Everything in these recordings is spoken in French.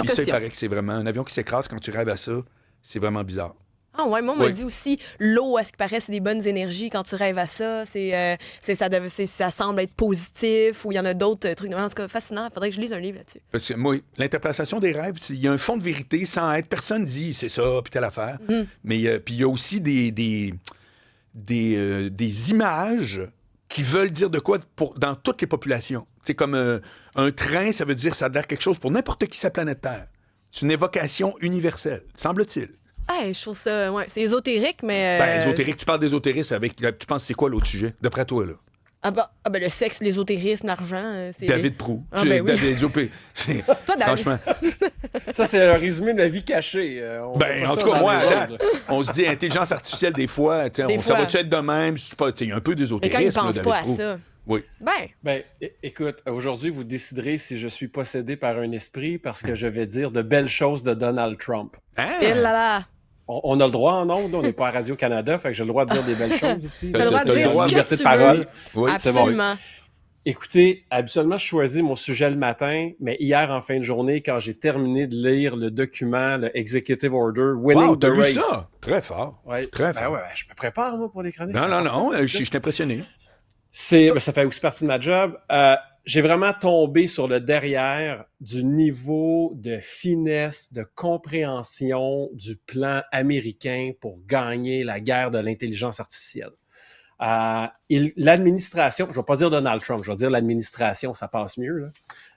Caution. Puis ça, il paraît que c'est vraiment un avion qui s'écrase quand tu rêves à ça. C'est vraiment bizarre. Ah ouais, moi, on m'a dit aussi, l'eau, à ce qui paraît, c'est des bonnes énergies quand tu rêves à ça. Ça semble être positif, ou il y en a d'autres trucs. En tout cas, fascinant. Il faudrait que je lise un livre là-dessus. Parce que moi, l'interprétation des rêves, il y a un fond de vérité sans être. Personne dit c'est ça, puis telle affaire. Mais puis il y a aussi des images qui veulent dire de quoi dans toutes les populations. C'est comme un train, ça veut dire ça a l'air quelque chose pour n'importe qui sur la planète Terre. C'est une évocation universelle, semble-t-il. Hey, je trouve ça, c'est ésotérique, mais... Ésotérique, tu parles d'ésotérisme avec... Tu penses c'est quoi l'autre sujet, d'après toi, là? Le sexe, l'ésotérisme, l'argent, c'est... David Proulx. Oui. Toi, franchement... Ça, c'est un résumé de la vie cachée. En tout cas, moi, on se dit intelligence artificielle, des fois, ça va-tu être de même? Il y a un peu d'ésotérisme. Mais quand ils pensent pas à ça... Oui. Écoute, aujourd'hui, vous déciderez si je suis possédé par un esprit parce que je vais dire de belles choses de Donald Trump. Et là là! On a le droit en ondes, on n'est pas à Radio-Canada, fait que j'ai le droit de dire des belles choses ici. T'as le droit de dire ce liberté que de tu parole. veux. Oui, absolument. Bon. Écoutez, habituellement, je choisis mon sujet le matin, mais hier, en fin de journée, quand j'ai terminé de lire le document, le Executive Order, Winning the t'as Race. lu ça? Très fort. Très fort. Je me prépare, moi, pour les chroniques. Non, je suis impressionné. Ça fait aussi partie de ma job. J'ai vraiment tombé sur le derrière du niveau de finesse, de compréhension du plan américain pour gagner la guerre de l'intelligence artificielle. L'administration, je ne vais pas dire Donald Trump, je vais dire l'administration, ça passe mieux,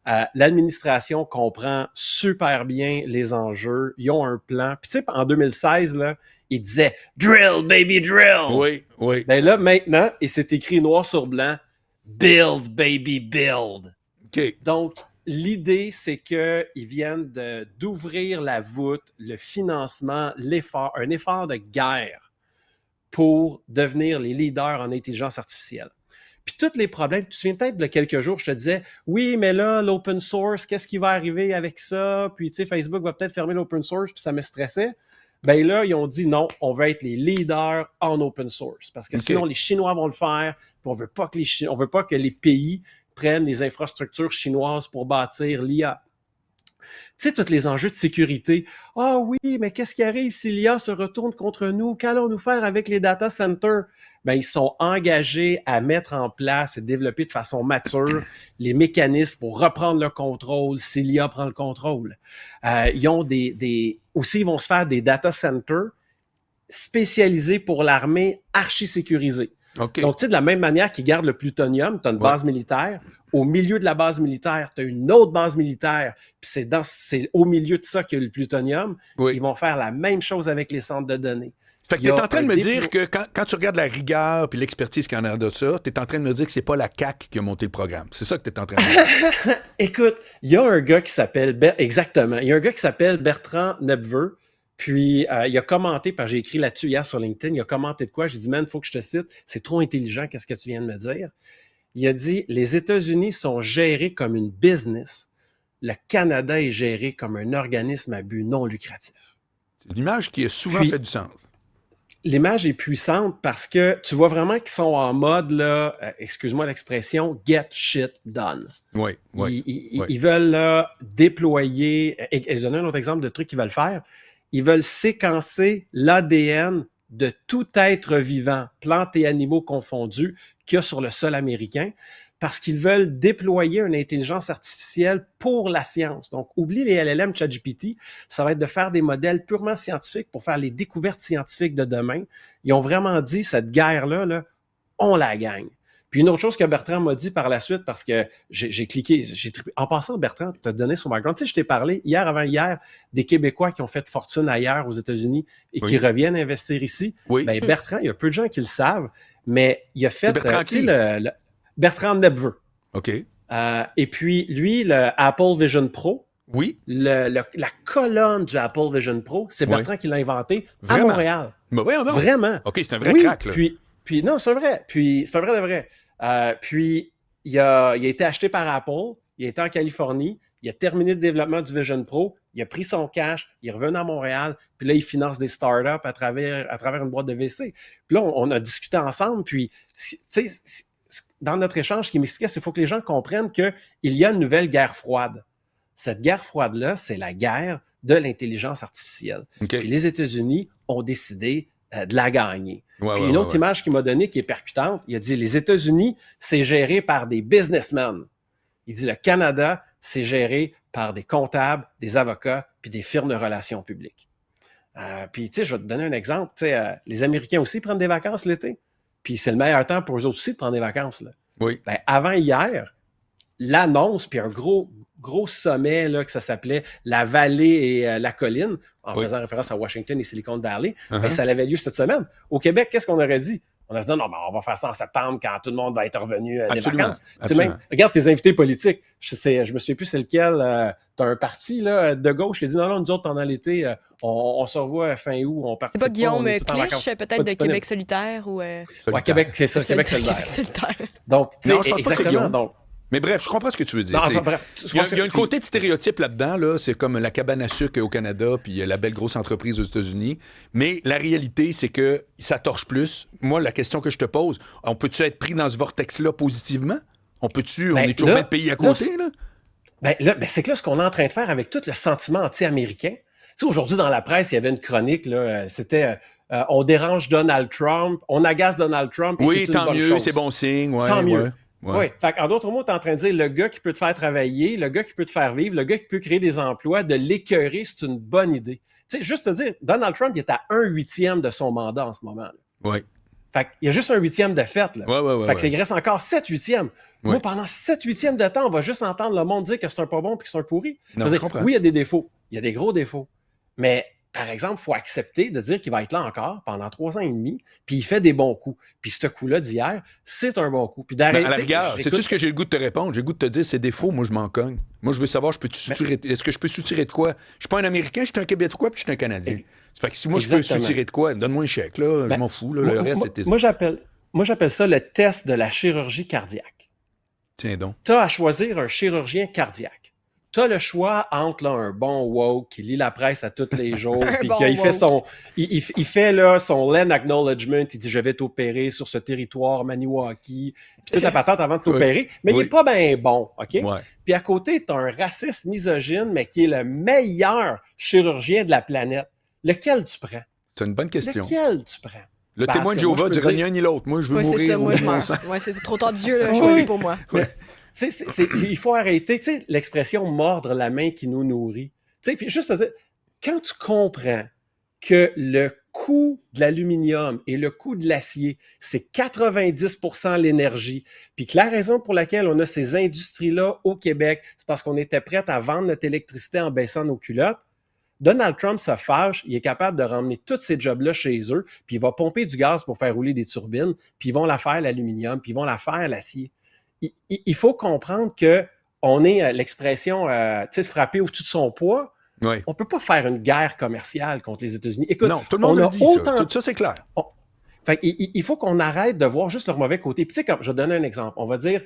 là. L'administration comprend super bien les enjeux. Ils ont un plan. Puis tu sais, en 2016, là, ils disaient « Drill, baby, drill! » Oui. Ben là, maintenant, et c'est écrit noir sur blanc, Build, baby, build. OK. Donc, l'idée, c'est qu'ils viennent d'ouvrir la voûte, le financement, un effort de guerre pour devenir les leaders en intelligence artificielle. Puis tous les problèmes, tu te souviens peut-être de quelques jours, je te disais, oui, mais là, l'open source, qu'est-ce qui va arriver avec ça? Puis, tu sais, Facebook va peut-être fermer l'open source, puis ça me stressait. Ben là, ils ont dit non, on veut être les leaders en open source. Parce que sinon, les Chinois vont le faire, puis on veut pas que les pays prennent les infrastructures chinoises pour bâtir l'IA. Tu sais, tous les enjeux de sécurité. Ah oui, mais qu'est-ce qui arrive si l'IA se retourne contre nous? Qu'allons-nous faire avec les data centers? Ben, ils sont engagés à mettre en place et développer de façon mature les mécanismes pour reprendre le contrôle si l'IA prend le contrôle. Ils ont aussi, ils vont se faire des data centers spécialisés pour l'armée archi-sécurisés. Okay. Donc, tu sais, de la même manière qu'ils gardent le plutonium, tu as une base militaire. Au milieu de la base militaire, tu as une autre base militaire, puis c'est au milieu de ça qu'il y a le plutonium. Oui. Ils vont faire la même chose avec les centres de données. Fait que tu es en train de me dire que quand tu regardes la rigueur et l'expertise qu'il y en a de ça, tu es en train de me dire que c'est pas la CAQ qui a monté le programme. C'est ça que tu es en train de me dire. Écoute, il y a un gars qui s'appelle... Exactement. Il y a un gars qui s'appelle Bertrand Nepveux. Puis, il a commenté, parce que j'ai écrit là-dessus hier sur LinkedIn, il a commenté de quoi? J'ai dit, man, il faut que je te cite. C'est trop intelligent, qu'est-ce que tu viens de me dire? Il a dit, les États-Unis sont gérés comme une business. Le Canada est géré comme un organisme à but non lucratif. C'est une image qui a souvent fait du sens. L'image est puissante parce que tu vois vraiment qu'ils sont en mode, là, excuse-moi l'expression, get shit done. Oui. Ils veulent là, déployer, et je vais donner un autre exemple de trucs qu'ils veulent faire. Ils veulent séquencer l'ADN de tout être vivant, plantes et animaux confondus, qu'il y a sur le sol américain, parce qu'ils veulent déployer une intelligence artificielle pour la science. Donc, oublie les LLM ChatGPT, ça va être de faire des modèles purement scientifiques pour faire les découvertes scientifiques de demain. Ils ont vraiment dit, cette guerre-là, là, on la gagne. Puis une autre chose que Bertrand m'a dit par la suite, parce que j'ai cliqué, en passant, Bertrand, tu as donné son background. Tu sais, je t'ai parlé hier, avant hier, des Québécois qui ont fait fortune ailleurs aux États-Unis et qui reviennent investir ici. Oui. Ben, Bertrand, il y a peu de gens qui le savent, mais il a fait... Bertrand qui? Bertrand Nepveux. OK. Et puis, lui, le Apple Vision Pro, oui. La colonne du Apple Vision Pro, c'est Bertrand qui l'a inventé à Montréal. Ben voyons donc. Vraiment. OK, c'est un vrai crack, là. Puis non, c'est vrai. Puis c'est un vrai de vrai. Puis il a été acheté par Apple. Il a été en Californie. Il a terminé le développement du Vision Pro. Il a pris son cash. Il est revenu à Montréal. Puis là, il finance des startups à travers une boîte de VC. Puis là, on a discuté ensemble. Puis, tu sais, dans notre échange, ce qu'il m'expliquait, c'est qu'il faut que les gens comprennent qu'il y a une nouvelle guerre froide. Cette guerre froide-là, c'est la guerre de l'intelligence artificielle. OK. Puis les États-Unis ont décidé de la gagner. Ouais, Puis ouais, une autre ouais. image qu'il m'a donnée qui est percutante, il a dit les États-Unis, c'est géré par des businessmen. Il dit le Canada, c'est géré par des comptables, des avocats, puis des firmes de relations publiques. Puis, tu sais, je vais te donner un exemple. Tu sais, les Américains aussi prennent des vacances l'été. Puis c'est le meilleur temps pour eux aussi de prendre des vacances. Là. Oui. Ben, avant hier, l'annonce, puis un gros sommet là, que ça s'appelait la vallée et la colline, en faisant référence à Washington et Silicon Valley, ben, ça avait lieu cette semaine. Au Québec, qu'est-ce qu'on aurait dit? On a dit non, ben, on va faire ça en septembre quand tout le monde va être revenu des vacances. Même, regarde tes invités politiques. Je me souviens plus c'est lequel. Tu as un parti là, de gauche qui a dit non, nous autres, pendant l'été, on se revoit fin août, on participe. C'est pas Guillaume Clich, peut-être de Québec solidaire ou. Ouais, Québec, c'est ça, Québec solidaire. Donc, tu sais, je pense pas que c'est Guillaume. Donc, mais bref, je comprends ce que tu veux dire. Non, bref, il y a un côté de stéréotype là-dedans, là. C'est comme la cabane à sucre au Canada, puis la belle grosse entreprise aux États-Unis. Mais la réalité, c'est que ça torche plus. Moi, la question que je te pose, on peut-tu être pris dans ce vortex-là positivement? On peut-tu, on est toujours le pays à côté, là? C'est que là, ce qu'on est en train de faire avec tout le sentiment anti-américain. Tu sais, aujourd'hui, dans la presse, il y avait une chronique, là, c'était on dérange Donald Trump, on agace Donald Trump. Et oui, c'est tant une bonne mieux, chose. c'est bon signe. Ouais, tant mieux. Ouais. Oui. Fait en d'autres mots, tu es en train de dire le gars qui peut te faire travailler, le gars qui peut te faire vivre, le gars qui peut créer des emplois, de l'écœurer, c'est une bonne idée. Tu sais, juste te dire, Donald Trump, il est à 1/8 de son mandat en ce moment. Oui. Fait qu'il y a juste 1/8 de fait. Là. Fait que il reste encore 7/8. Moi, pendant 7/8 de temps, on va juste entendre le monde dire que c'est un pas bon et que c'est un pourri. Non, je comprends. Oui, il y a des défauts. Il y a des gros défauts. Mais par exemple, il faut accepter de dire qu'il va être là encore pendant 3 ans et demi, puis il fait des bons coups. Puis ce coup-là d'hier, c'est un bon coup. Puis d'arrêter. À la rigueur, sais-tu ce que j'ai le goût de te répondre? J'ai le goût de te dire, c'est défaut, moi je m'en cogne. Moi je veux savoir, est-ce que je peux soutirer de quoi? Je suis pas un Américain, je suis un Québécois, puis je suis un Canadien. Fait que si moi je peux soutirer de quoi, donne-moi un chèque, là, je m'en fous. Là, le reste, c'était. Moi, j'appelle ça le test de la chirurgie cardiaque. Tiens donc. Tu as à choisir un chirurgien cardiaque. Tu as le choix entre là, un bon woke qui lit la presse à tous les jours, puis qu'il fait il fait là, son land acknowledgement, il dit « Je vais t'opérer sur ce territoire Maniwaki », puis toute la patente avant de t'opérer, mais il n'est pas bien bon, OK? Ouais. Puis à côté, tu as un raciste misogyne, mais qui est le meilleur chirurgien de la planète. Lequel tu prends? C'est une bonne question. Lequel tu prends? Le témoin de Jéhovah dirait ni un ni l'autre. Moi, je veux mourir. C'est ça, moi, je meurs. Ouais, c'est trop tard Dieu, là, choisi pour moi. Il faut arrêter, tu sais, l'expression mordre la main qui nous nourrit. Tu sais, puis juste à dire, quand tu comprends que le coût de l'aluminium et le coût de l'acier, c'est 90% l'énergie, puis que la raison pour laquelle on a ces industries-là au Québec, c'est parce qu'on était prêt à vendre notre électricité en baissant nos culottes, Donald Trump se fâche, il est capable de ramener tous ces jobs-là chez eux, puis il va pomper du gaz pour faire rouler des turbines, puis ils vont la faire l'aluminium, puis ils vont la faire l'acier. Il faut comprendre qu'on est l'expression frappé au-dessus de son poids. Oui. On ne peut pas faire une guerre commerciale contre les États-Unis. Écoute, non, tout le monde le dit, ça. Tout ça, c'est clair. Il faut qu'on arrête de voir juste leur mauvais côté. Puis tu sais, comme je vais donner un exemple. On va dire,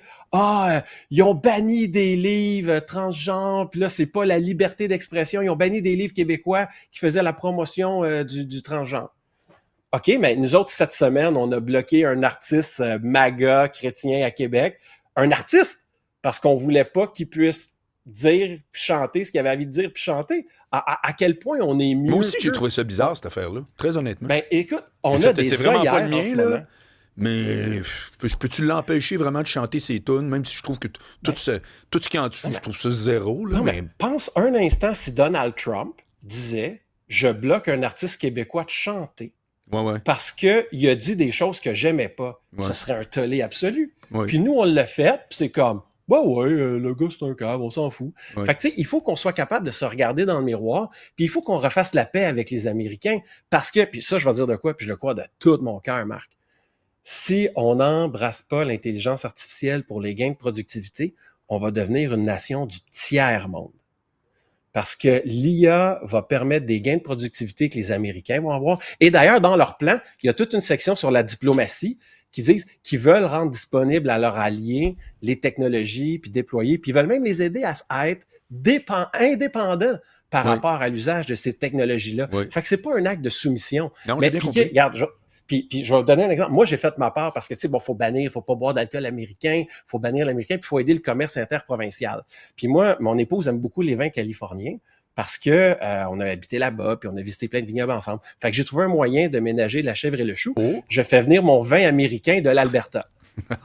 ils ont banni des livres transgenres, puis là, c'est pas la liberté d'expression. Ils ont banni des livres québécois qui faisaient la promotion du transgenre. OK, mais nous autres, cette semaine, on a bloqué un artiste MAGA chrétien à Québec. Un artiste, parce qu'on voulait pas qu'il puisse dire puis chanter ce qu'il avait envie de dire puis chanter. À quel point on est mieux. Moi aussi, j'ai trouvé ça bizarre, cette affaire-là. Très honnêtement. Ben, écoute, on a des c'est vraiment pas le mien, là. Mais peux-tu l'empêcher vraiment de chanter ses tunes, même si je trouve que tout ce qui est en dessous, je trouve ça zéro. Là, non, mais pense un instant si Donald Trump disait « Je bloque un artiste québécois de chanter ». Ouais. Parce qu'il a dit des choses que j'aimais pas. Ouais. Ce serait un tollé absolu. Ouais. Puis nous, on l'a fait, puis c'est comme, le gars, c'est un cave, on s'en fout. Ouais. Fait que, tu sais, il faut qu'on soit capable de se regarder dans le miroir, puis il faut qu'on refasse la paix avec les Américains. Parce que, puis ça, je vais dire de quoi, puis je le crois de tout mon cœur, Marc. Si on n'embrasse pas l'intelligence artificielle pour les gains de productivité, on va devenir une nation du tiers-monde. Parce que l'IA va permettre des gains de productivité que les Américains vont avoir. Et d'ailleurs, dans leur plan, il y a toute une section sur la diplomatie qui disent qu'ils veulent rendre disponibles à leurs alliés les technologies, puis déployer, puis ils veulent même les aider à être indépendants par rapport à l'usage de ces technologies-là. Fait que c'est pas un acte de soumission. Non, j'ai bien compris. Regarde, Puis je vais vous donner un exemple. Moi, j'ai fait ma part parce que, tu sais, bon, faut bannir, faut pas boire d'alcool américain, faut bannir l'américain, puis il faut aider le commerce interprovincial. Puis moi, mon épouse aime beaucoup les vins californiens parce que on a habité là-bas, puis on a visité plein de vignobles ensemble. Fait que j'ai trouvé un moyen de ménager la chèvre et le chou. Oh. Je fais venir mon vin américain de l'Alberta.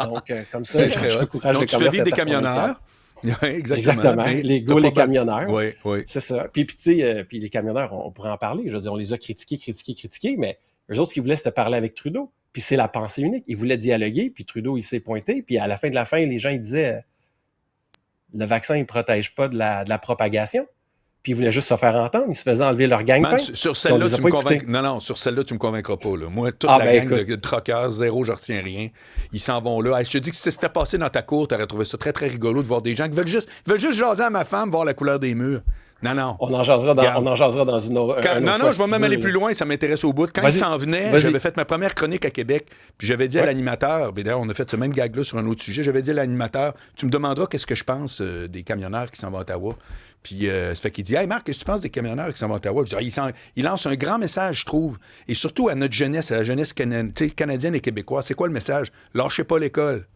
Donc, comme ça, je encourage Donc, le tu fais commerce vivre des interprovincial. camionneurs. Oui, Exactement. Hey, Les t'as gars, les pas- camionneurs. Oui, oui. C'est ça. Puis tu sais, puis les camionneurs, on pourrait en parler. Je veux dire, on les a critiqués, mais eux autres, ce qu'ils voulaient, c'était parler avec Trudeau. Puis c'est la pensée unique. Ils voulaient dialoguer, puis Trudeau, il s'est pointé. Puis à la fin de la fin, les gens, ils disaient, le vaccin, il ne protège pas de la propagation. Puis ils voulaient juste se faire entendre. Ils se faisaient enlever leur gagne-pain. Man, sur celle-là, tu me convaincs. Non, sur celle-là, tu me convaincras pas. Là. Moi, toute la gang de troqueurs, zéro, je retiens rien. Ils s'en vont là. Hey, je te dis que si c'était passé dans ta cour, tu aurais trouvé ça très, très rigolo de voir des gens qui veulent juste jaser à ma femme, voir la couleur des murs. Non. On en jasera dans une autre. Non, je vais même aller plus loin, ça m'intéresse au bout. Quand il s'en venait, j'avais fait ma première chronique à Québec, puis j'avais dit à l'animateur, puis d'ailleurs, on a fait ce même gag-là sur un autre sujet, j'avais dit à l'animateur, tu me demanderas qu'est-ce que je pense des camionneurs qui s'en vont à Ottawa. Puis ça fait qu'il dit, hey Marc, qu'est-ce que tu penses des camionneurs qui s'en vont à Ottawa? Je dis, il lance un grand message, je trouve, et surtout à notre jeunesse, à la jeunesse canadienne et québécoise. C'est quoi le message? Lâchez pas l'école.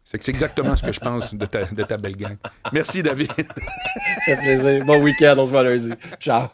C'est exactement ce que je pense de ta belle gang. Merci, David. Ça fait plaisir. Bon week-end, on se voit lundi. Ciao.